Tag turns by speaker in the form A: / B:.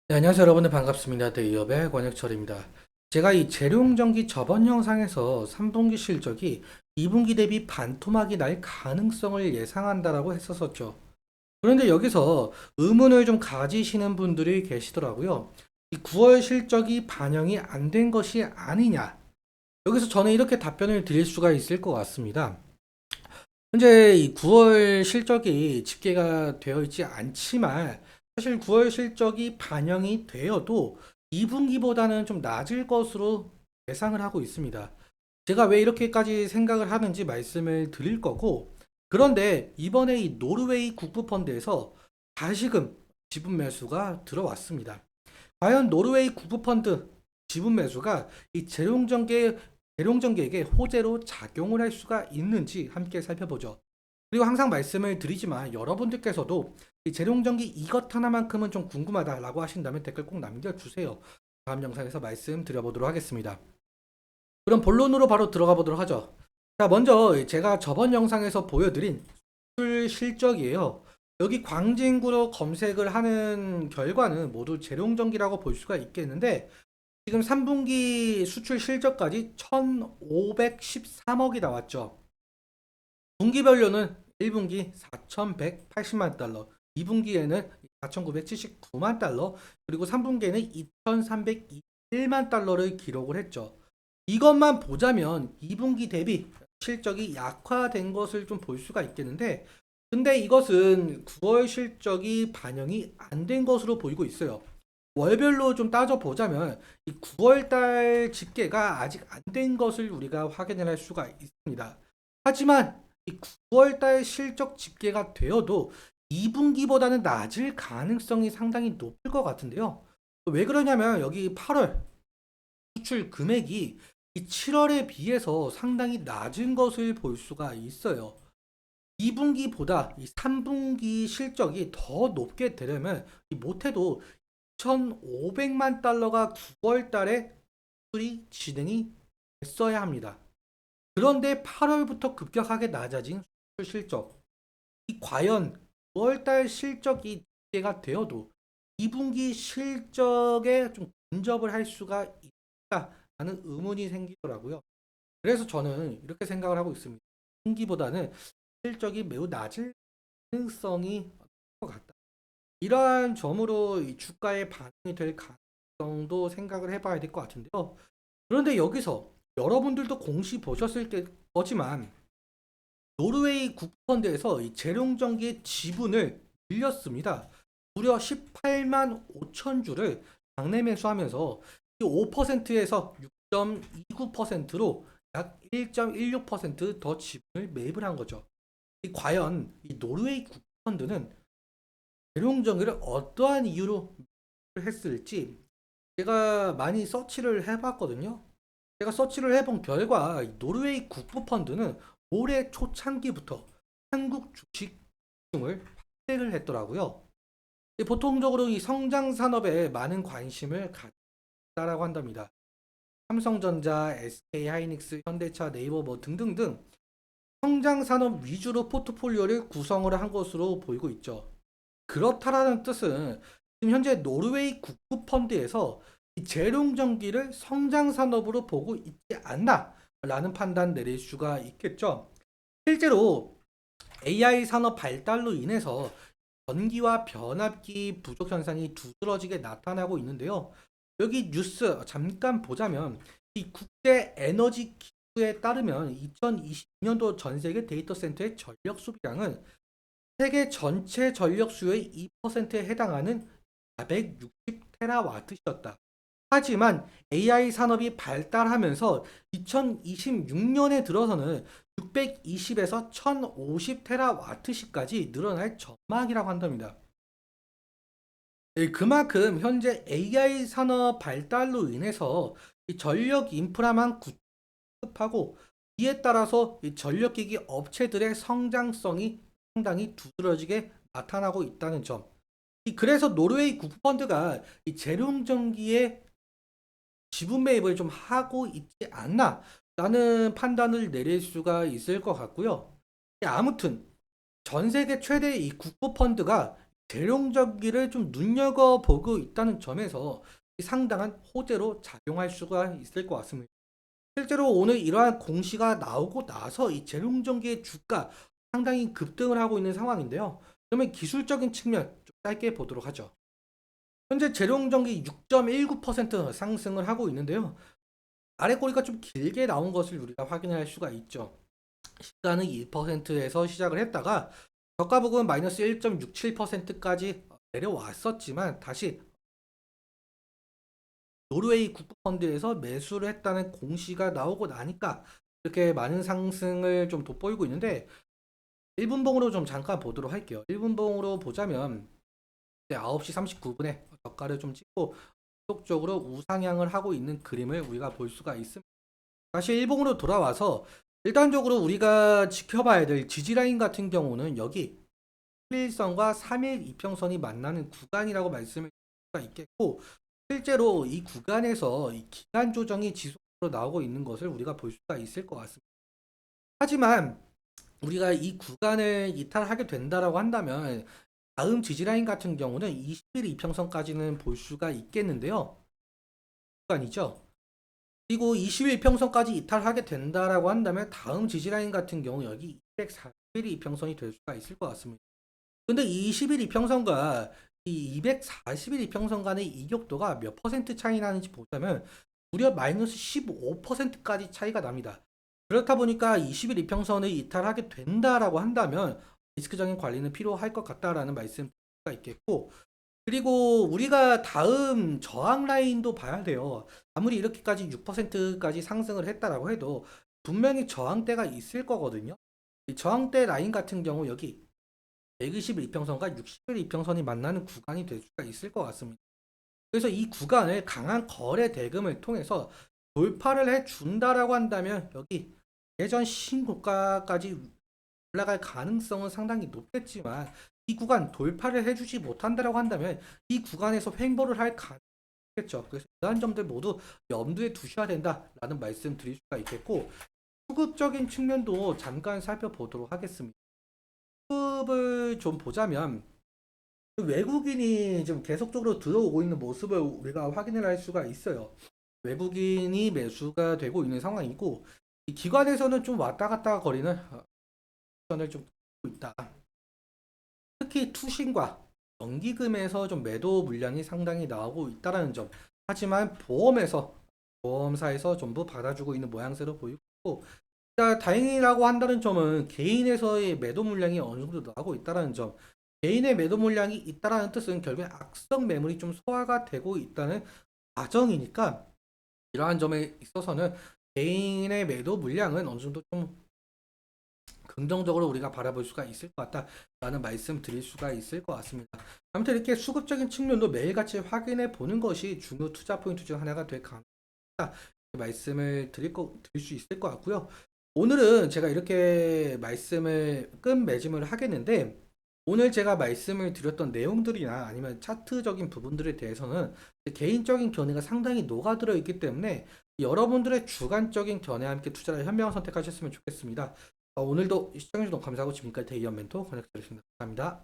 A: 네, 안녕하세요 여러분들 반갑습니다. 대기업의 권혁철입니다. 제가 이 재룡전기 저번 영상에서 3분기 실적이 2분기 대비 반토막이 날 가능성을 예상한다라고 했었었죠. 그런데 여기서 의문을 좀 가지시는 분들이 계시더라고요. 이 9월 실적이 반영이 안 된 것이 아니냐. 여기서 저는 이렇게 답변을 드릴 수가 있을 것 같습니다. 현재 이 9월 실적이 집계가 되어 있지 않지만 사실 9월 실적이 반영이 되어도 2분기보다는 좀 낮을 것으로 예상을 하고 있습니다. 제가 왜 이렇게까지 생각을 하는지 말씀을 드릴 거고, 그런데 이번에 이 노르웨이 국부펀드에서 다시금 지분 매수가 들어왔습니다. 과연 노르웨이 국부펀드 지분 매수가 이 재룡전기에게 호재로 작용을 할 수가 있는지 함께 살펴보죠. 그리고 항상 말씀을 드리지만 여러분들께서도 이 재룡전기 이것 하나만큼은 좀 궁금하다라고 하신다면 댓글 꼭 남겨주세요. 다음 영상에서 말씀드려보도록 하겠습니다. 그럼 본론으로 바로 들어가 보도록 하죠. 자, 먼저 제가 저번 영상에서 보여드린 수출 실적이에요. 여기 광진구로 검색을 하는 결과는 모두 재룡전기라고 볼 수가 있겠는데 지금 3분기 수출 실적까지 1,513억이 나왔죠. 분기별로는 1분기 4,180만 달러, 2분기에는 4,979만 달러, 그리고 3분기에는 2,321만 달러를 기록을 했죠. 이것만 보자면 2분기 대비 실적이 약화된 것을 좀 볼 수가 있겠는데, 근데 이것은 9월 실적이 반영이 안 된 것으로 보이고 있어요. 월별로 좀 따져보자면 이 9월 달 집계가 아직 안 된 것을 우리가 확인을 할 수가 있습니다. 하지만 이 9월 달 실적 집계가 되어도 2분기보다는 낮을 가능성이 상당히 높을 것 같은데요. 왜 그러냐면 여기 8월 수출 금액이 이 7월에 비해서 상당히 낮은 것을 볼 수가 있어요. 2분기보다 이 3분기 실적이 더 높게 되려면 못해도 1,500만 달러가 9월 달에 수출이 진행이 됐어야 합니다. 그런데 8월부터 급격하게 낮아진 수출 실적. 이 과연 9월 달 실적이 집계가 되어도 2분기 실적에 좀 근접을 할 수가 있다라는 의문이 생기더라고요. 그래서 저는 이렇게 생각을 하고 있습니다. 분기보다는 실적이 매우 낮을 가능성이 있을 것 같다. 이러한 점으로 이 주가의 반응이 될 가능성도 생각을 해봐야 될 것 같은데요. 그런데 여기서 여러분들도 공시 보셨을 거지만 노르웨이 국펀드에서 이 재룡전기의 지분을 늘렸습니다. 무려 18만 5천 주를 장내 매수하면서 5%에서 6.29%로 약 1.16%더 지분을 매입을 한 거죠. 과연 이 노르웨이 국펀드는 재룡전기를 어떠한 이유로 했을지 제가 많이 서치를 해봤거든요. 제가 서치를 해본 결과 노르웨이 국부펀드는 올해 초창기부터 한국 주식 등을 확대를 했더라고요. 보통적으로 이 성장 산업에 많은 관심을 갖다라고 한답니다. 삼성전자, SK하이닉스, 현대차, 네이버 뭐 등등등 성장 산업 위주로 포트폴리오를 구성을 한 것으로 보이고 있죠. 그렇다라는 뜻은 지금 현재 노르웨이 국부펀드에서 이 재룡전기를 성장 산업으로 보고 있지 않나라는 판단 내릴 수가 있겠죠. 실제로 AI 산업 발달로 인해서 전기와 변압기 부족 현상이 두드러지게 나타나고 있는데요. 여기 뉴스 잠깐 보자면 이 국제 에너지 기구에 따르면 2020년도 전 세계 데이터 센터의 전력 소비량은 세계 전체 전력 수요의 2%에 해당하는 460테라와트였다. 하지만 AI 산업이 발달하면서 2026년에 들어서는 620에서 1050테라와트시까지 늘어날 전망이라고 한답니다. 그만큼 현재 AI 산업 발달로 인해서 이 전력 인프라만 구축하고 이에 따라서 이 전력기기 업체들의 성장성이 상당히 두드러지게 나타나고 있다는 점. 그래서 노르웨이 국부펀드가 이 재룡전기에 지분 매입을 좀 하고 있지 않나라는 판단을 내릴 수가 있을 것 같고요. 아무튼 전 세계 최대 이 국부펀드가 재룡전기를 좀 눈여겨보고 있다는 점에서 상당한 호재로 작용할 수가 있을 것 같습니다. 실제로 오늘 이러한 공시가 나오고 나서 이 재룡전기의 주가 상당히 급등을 하고 있는 상황인데요. 그러면 기술적인 측면 좀 짧게 보도록 하죠. 현재 재룡전기 6.19% 상승을 하고 있는데요. 아래 꼬리가 좀 길게 나온 것을 우리가 확인할 수가 있죠. 시가는 1%에서 시작을 했다가 저가 부근 마이너스 1.67%까지 내려왔었지만 다시 노르웨이 국부펀드에서 매수를 했다는 공시가 나오고 나니까 이렇게 많은 상승을 좀 돋보이고 있는데 1분봉으로 좀 잠깐 보도록 할게요. 1분봉으로 보자면 9시 39분에 저가를 좀 찍고 지속적으로 우상향을 하고 있는 그림을 우리가 볼 수가 있습니다. 다시 일봉으로 돌아와서 일단적으로 우리가 지켜봐야 될 지지라인 같은 경우는 여기 1일선과 3일 이평선이 만나는 구간이라고 말씀을 드릴 수가 있겠고, 실제로 이 구간에서 이 기간 조정이 지속적으로 나오고 있는 것을 우리가 볼 수가 있을 것 같습니다. 하지만 우리가 이 구간을 이탈하게 된다라고 한다면 다음 지지라인 같은 경우는 20일 이평선까지는 볼 수가 있겠는데요. 구간이죠. 그리고 20일 평선까지 이탈하게 된다라고 한다면 다음 지지라인 같은 경우 여기 240일 이평선이 될 수가 있을 것 같습니다. 근데 20일 이평선과 이 240일 이평선 간의 이격도가 몇 퍼센트 차이 나는지 보자면 무려 마이너스 15%까지 차이가 납니다. 그렇다 보니까 20일 이평선을 이탈하게 된다라고 한다면 리스크적인 관리는 필요할 것 같다라는 말씀가 있겠고, 그리고 우리가 다음 저항 라인도 봐야 돼요. 아무리 이렇게까지 6%까지 상승을 했다라고 해도 분명히 저항대가 있을 거거든요. 이 저항대 라인 같은 경우 여기 120일 이평선과 60일 이평선이 만나는 구간이 될 수가 있을 것 같습니다. 그래서 이 구간을 강한 거래 대금을 통해서 돌파를 해 준다라고 한다면 여기 예전 신고가까지 올라갈 가능성은 상당히 높겠지만 이 구간 돌파를 해주지 못한다라고 한다면 이 구간에서 횡보를 할 가능성이 있겠죠. 그래서 이러한 점들 모두 염두에 두셔야 된다라는 말씀 드릴 수가 있겠고, 수급적인 측면도 잠깐 살펴보도록 하겠습니다. 수급을 좀 보자면 외국인이 좀 계속적으로 들어오고 있는 모습을 우리가 확인을 할 수가 있어요. 외국인이 매수가 되고 있는 상황이고, 이 기관에서는 좀 왔다 갔다 거리는 선을 좀 보고 있다. 특히 투신과 연기금에서 좀 매도 물량이 상당히 나오고 있다는 점. 하지만 보험사에서 전부 받아주고 있는 모양새로 보이고, 다행이라고 한다는 점은 개인에서의 매도 물량이 어느 정도 나오고 있다는 점. 개인의 매도 물량이 있다라는 뜻은 결국에 악성 매물이 좀 소화가 되고 있다는 과정이니까, 이러한 점에 있어서는 개인의 매도 물량은 어느 정도 좀 긍정적으로 우리가 바라볼 수가 있을 것 같다라는 말씀 드릴 수가 있을 것 같습니다. 아무튼 이렇게 수급적인 측면도 매일같이 확인해 보는 것이 중요 투자 포인트 중 하나가 될 가능하다 말씀을 드릴 수 있을 것 같고요. 오늘은 제가 이렇게 말씀을 끝맺음을 하겠는데, 오늘 제가 말씀을 드렸던 내용들이나 아니면 차트적인 부분들에 대해서는 개인적인 견해가 상당히 녹아들어 있기 때문에 여러분들의 주관적인 견해와 함께 투자를 현명한 선택하셨으면 좋겠습니다. 오늘도 시청해주셔서 감사하고 지금까지 대이연 멘토 권혁수였습니다. 감사합니다.